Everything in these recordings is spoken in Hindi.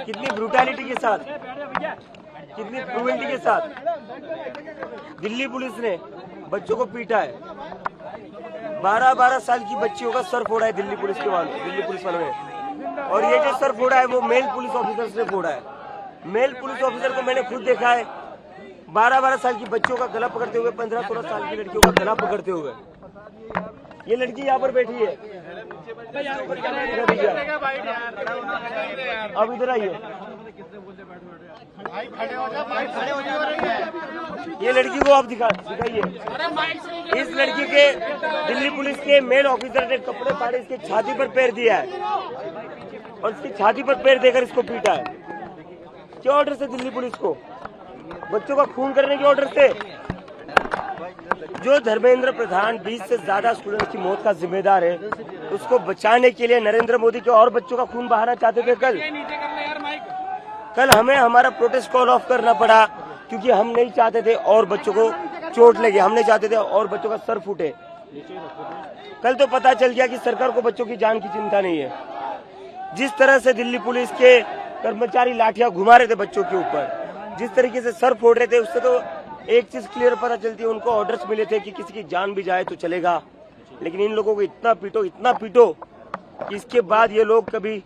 कितनी ब्रूटैलिटी के साथ, कितनी क्रूएल्टी के साथ दिल्ली पुलिस ने बच्चों को पीटा है। 12-12 साल की बच्चियों का सर फोड़ा है दिल्ली पुलिस वालों ने। और ये जो सर फोड़ा है वो मेल पुलिस ऑफिसर ने फोड़ा है। मेल पुलिस ऑफिसर को मैंने खुद देखा है 12-12 साल की बच्चों का गला पकड़ते हुए, 15-16 साल की लड़कियों का गला पकड़ते हुए। ये लड़की यहाँ पर बैठी है, अब इधर आइए। ये लड़की को आप दिखाइए। इस लड़की के दिल्ली पुलिस के मेल ऑफिसर ने कपड़े फाड़े इसके छाती पर पैर दिया है और इसकी छाती पर पैर देकर इसको पीटा है। क्या ऑर्डर से? दिल्ली पुलिस को बच्चों का खून करने के ऑर्डर से। जो धर्मेंद्र प्रधान 20 से ज्यादा स्टूडेंट की मौत का जिम्मेदार है, उसको बचाने के लिए नरेंद्र मोदी के और बच्चों का खून बहाना चाहते थे। कल हमें हमारा प्रोटेस्ट कॉल ऑफ करना पड़ा क्योंकि हम नहीं चाहते थे और बच्चों को चोट लगे, हम नहीं चाहते थे और बच्चों का सर फूटे। कल तो पता चल गया कि सरकार को बच्चों की जान की चिंता नहीं है। जिस तरह से दिल्ली पुलिस के कर्मचारी लाठियां घुमा रहे थे बच्चों के ऊपर, जिस तरीके से सर फोड़ रहे थे, उससे तो एक चीज क्लियर पता चलती है, उनको ऑर्डर्स मिले थे कि किसी की जान भी जाए तो चलेगा, लेकिन इन लोगों को इतना पीटो कि इसके बाद ये लोग कभी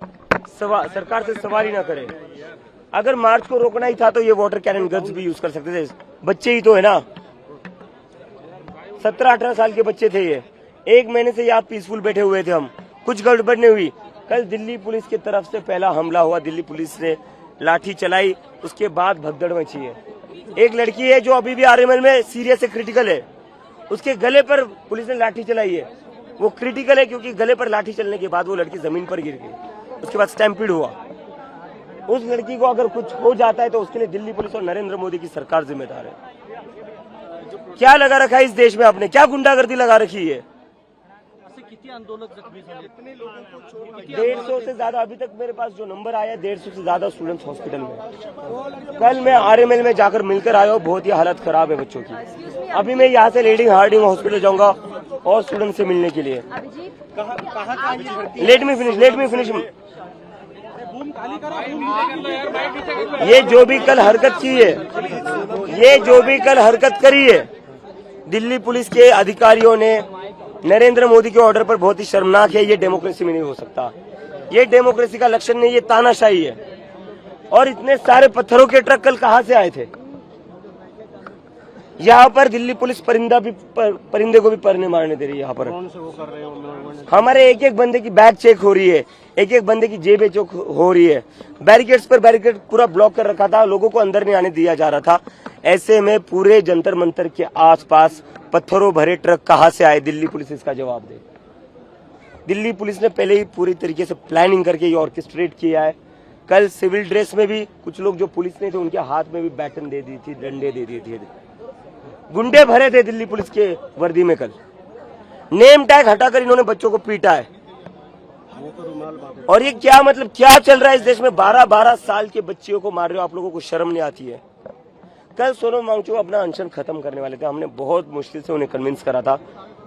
सरकार से सवाल ही ना करें। अगर मार्च को रोकना ही था तो ये वाटर कैनन गन्स भी यूज कर सकते थे। बच्चे ही तो है ना, 17-18 साल के बच्चे थे ये। 1 महीने से यहाँ पीसफुल बैठे हुए थे हम, कुछ गड़बड़ नहीं हुई। कल दिल्ली पुलिस की तरफ से पहला हमला हुआ, दिल्ली पुलिस ने लाठी चलाई, उसके बाद भगदड़ मची है। एक लड़की है जो अभी भी आरएमएल में सीरियस है, क्रिटिकल है, उसके गले पर पुलिस ने लाठी चलाई है। वो क्रिटिकल है क्योंकि गले पर लाठी चलने के बाद वो लड़की जमीन पर गिर गई, उसके बाद स्टैम्पीड हुआ। उस लड़की को अगर कुछ हो जाता है तो उसके लिए दिल्ली पुलिस और नरेंद्र मोदी की सरकार जिम्मेदार है। क्या लगा रखा है इस देश में आपने, क्या गुंडागर्दी लगा रखी है? कितने आंदोलक जख्मी हुए? 150 से ज्यादा, अभी तक मेरे पास जो नंबर आया 150 से ज्यादा स्टूडेंट्स हॉस्पिटल में। कल मैं आरएमएल में जाकर मिलकर आया हूँ, बहुत ही हालत खराब है बच्चों की। अभी मैं यहाँ से लीडिंग हार्डिंग हॉस्पिटल जाऊंगा और स्टूडेंट से मिलने के लिए। Let me finish. ये जो भी कल हरकत करी है दिल्ली पुलिस के अधिकारियों ने नरेंद्र मोदी के ऑर्डर पर, बहुत ही शर्मनाक है। ये डेमोक्रेसी में नहीं हो सकता, ये डेमोक्रेसी का लक्षण नहीं, ये तानाशाही है। और इतने सारे पत्थरों के ट्रक कल कहां से आए थे? यहाँ पर दिल्ली पुलिस परिंदे को भी परने मारने दे रही है। यहाँ पर कौन से वो कर रहे हो? हमारे एक बंदे की बैग चेक हो रही है, एक बंदे की जेबें चेक हो रही है। बैरिकेड्स पर बैरिकेड पूरा ब्लॉक कर रखा था, लोगों को अंदर नहीं आने दिया जा रहा था। ऐसे में पूरे जंतर मंतर के आसपास पत्थरों भरे ट्रक कहां से आए? दिल्ली पुलिस इसका जवाब दे। दिल्ली पुलिस ने पहले ही पूरी तरीके से प्लानिंग करके ये ऑर्केस्ट्रेट किया है। कल सिविल ड्रेस में भी कुछ लोग जो पुलिस नहीं थे, उनके हाथ में भी बैटन दे दी थी, डंडे दे दिए थे, गुंडे भरे थे दिल्ली पुलिस के वर्दी में। कल नेम टैग हटाकर इन्होंने बच्चों को पीटा है। और ये क्या मतलब, क्या चल रहा है इस देश में? 12-12 साल के बच्चियों को मार रहे हो, आप लोगों को शर्म नहीं आती है? कल सोनम वांगचुक अपना अनशन खत्म करने वाले थे, हमने बहुत मुश्किल से उन्हें कन्विंस करा था।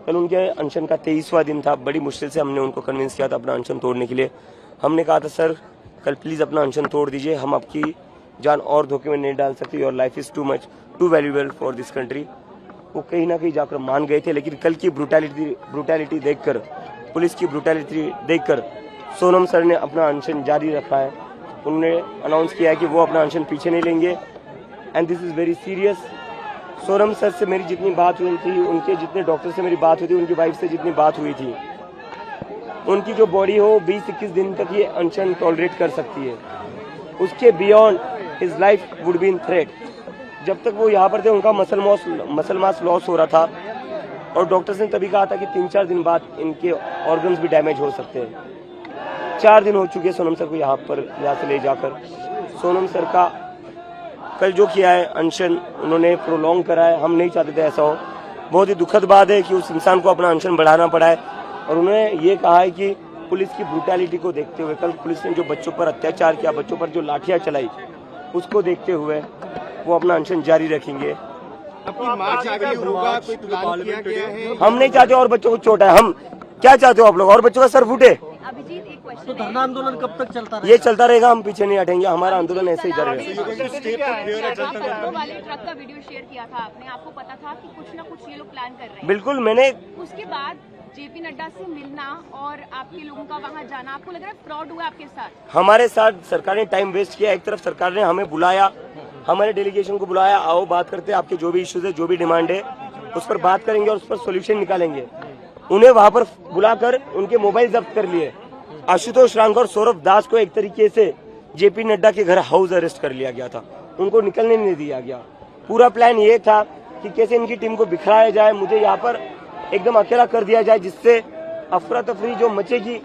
कल उनके अनशन का 23वां दिन था, बड़ी मुश्किल से हमने उनको कन्विंस किया था अपना अनशन तोड़ने के लिए। हमने कहा था सर कल प्लीज अपना अनशन तोड़ दीजिए, हम आपकी जान और धोखे में नहीं डाल सकते, your life is too valuable for this country. वो कहीं ना कहीं जाकर मान गए थे, लेकिन कल की ब्रूटैलिटी देखकर, पुलिस की ब्रूटैलिटी देखकर सोनम सर ने अपना अनशन जारी रखा है। उन्होंने अनाउंस किया है कि वो अपना अनशन पीछे नहीं लेंगे, and this is very serious. Sonam sir से मेरी जितनी बात हुई थी, उनके जितने डॉक्टर से मेरी बात हुई थी, उनकी वाइफ से जितनी बात हुई थी, उनकी जो बॉडी हो 20-21 दिन तक ये अनशन टॉलरेट कर सकती है। उसके beyond his life would be in threat. जब तक वो यहाँ पर थे उनका मसल मास लॉस हो रहा था, और डॉक्टर्स ने तभी कहा था कि 3-4 दिन बाद इनके ऑर्गन्स भी डैमेज हो सकते हैं। 4 दिन हो चुके सोनम सर को यहाँ से ले जाकर। सोनम सर का कल जो किया है अनशन, उन्होंने प्रोलॉन्ग करा है। हम नहीं चाहते थे ऐसा हो। बहुत ही दुखद बात है कि उस इंसान को अपना अनशन बढ़ाना पड़ा है। और उन्होंने ये कहा है कि पुलिस की ब्रूटैलिटी को देखते हुए, कल पुलिस ने जो बच्चों पर अत्याचार किया, बच्चों पर जो लाठियां चलाई, उसको देखते हुए वो अपना अनशन जारी रखेंगे। हम नहीं चाहते और बच्चों को चोट है। हम क्या चाहते हो आप लोग? और बच्चों का सर फूटे? क्वेश्चन तो धरना आंदोलन कब तक चलता ये रहेगा? चलता रहेगा, हम पीछे नहीं हटेंगे, हमारा आंदोलन ऐसे ही जारी रहेगा। वाले ट्रक का वीडियो शेयर किया था आपने, आपको पता था कि कुछ ना कुछ ये लोग प्लान कर रहे हैं। बिल्कुल, मैंने उसके बाद जेपी नड्डा से मिलना और आपके लोगों का वहां जाना, आपको लग रहा है फ्रॉड हुआ आपके साथ? हमारे साथ सरकार ने टाइम वेस्ट किया। एक तरफ सरकार ने हमें बुलाया, हमारे डेलीगेशन को बुलाया, आओ बात करते हैं, आपके जो भी इश्यूज है, जो भी डिमांड है उस पर बात करेंगे और उस पर सोल्यूशन निकालेंगे। उन्हें वहां पर बुलाकर उनके मोबाइल जब्त कर लिए। आशुतोष रांगड़ और सौरभ दास को एक तरीके से जेपी नड्डा के घर हाउस अरेस्ट कर लिया गया था, उनको निकलने नहीं दिया गया। पूरा प्लान ये था कि कैसे इनकी टीम को बिखराया जाए, मुझे यहाँ पर एकदम अकेला कर दिया जाए, जिससे अफरा तफरी जो मचेगी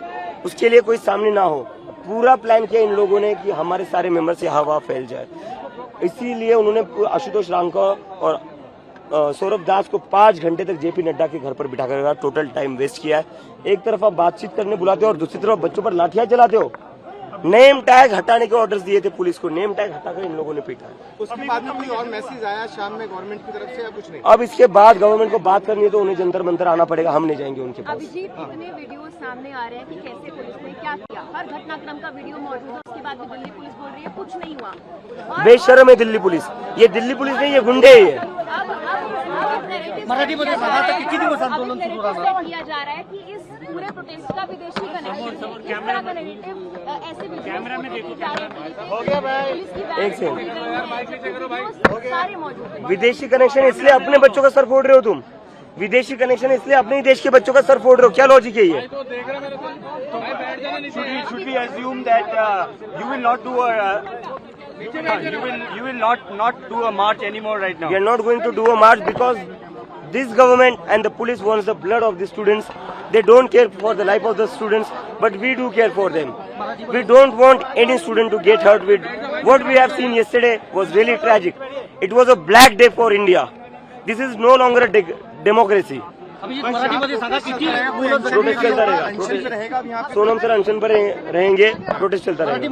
उसके लिए कोई सामने ना हो। पूरा प्लान किया इन लोगों ने कि हमारे सारे मेंबर से हवा फैल जाए। इसीलिए उन्होंने आशुतोष रांगड़ और सौरभ दास को 5 घंटे तक जेपी नड्डा के घर पर बिठा कर टोटल टाइम वेस्ट किया है। एक तरफ आप बातचीत करने बुलाते हो और दूसरी तरफ बच्चों पर लाठियां चलाते हो। नेम टैग हटाने के ऑर्डर्स दिए थे पुलिस को, नेम टैग हटाकर इन लोगों ने पीटा है। उसके बाद में कोई और मैसेज आया शाम में गवर्नमेंट की तरफ से या कुछ नहीं? अब इसके बाद गवर्नमेंट को बात करनी है तो उन्हें जंतर मंतर आना पड़ेगा, हम नहीं जाएंगे उनके पास। अभिजीत, इतने वीडियो सामने आ रहे हैं कि कैसे पुलिस ने क्या किया, हर घटनाक्रम का वीडियो मौजूद है, उसके बाद भी दिल्ली पुलिस बोल रही है कुछ नहीं हुआ। और बेशर्म है दिल्ली पुलिस, ये दिल्ली पुलिस नहीं, ये गुंडे ही है। मराठीमध्ये सांगा आता किती दिवस आंदोलन सुरू राहणार? किया जा रहा है कि इस पूरे प्रोटेस्ट का विदेशी कनेक्शन, किस तरह का नेगेटिव ऐसे कैमरा में देखो एक सेकंड। सारे मौजूद हैं। विदेशी कनेक्शन इसलिए अपने बच्चों का सर फोड़ रहे हो तुम, विदेशी कनेक्शन इसलिए अपने ही देश के बच्चों का सर फोड़ रहे हो, क्या लॉजिक है ये? Should we assume that you will not do a march anymore right now? We are not going to do a march because this government and the police wants the blood of the students. They don't care for the life of the students, but we do care for them. We don't want any student to get hurt. What we have seen yesterday was really tragic. It was a black day for India. This is no longer a democracy. Abhijit, मराठीमध्ये सांगा किती मुलं प्रोटेस्ट चलता रहेगा। सोनम सर अनशन पर रहेंगे, प्रोटेस्ट चलता रहेगा।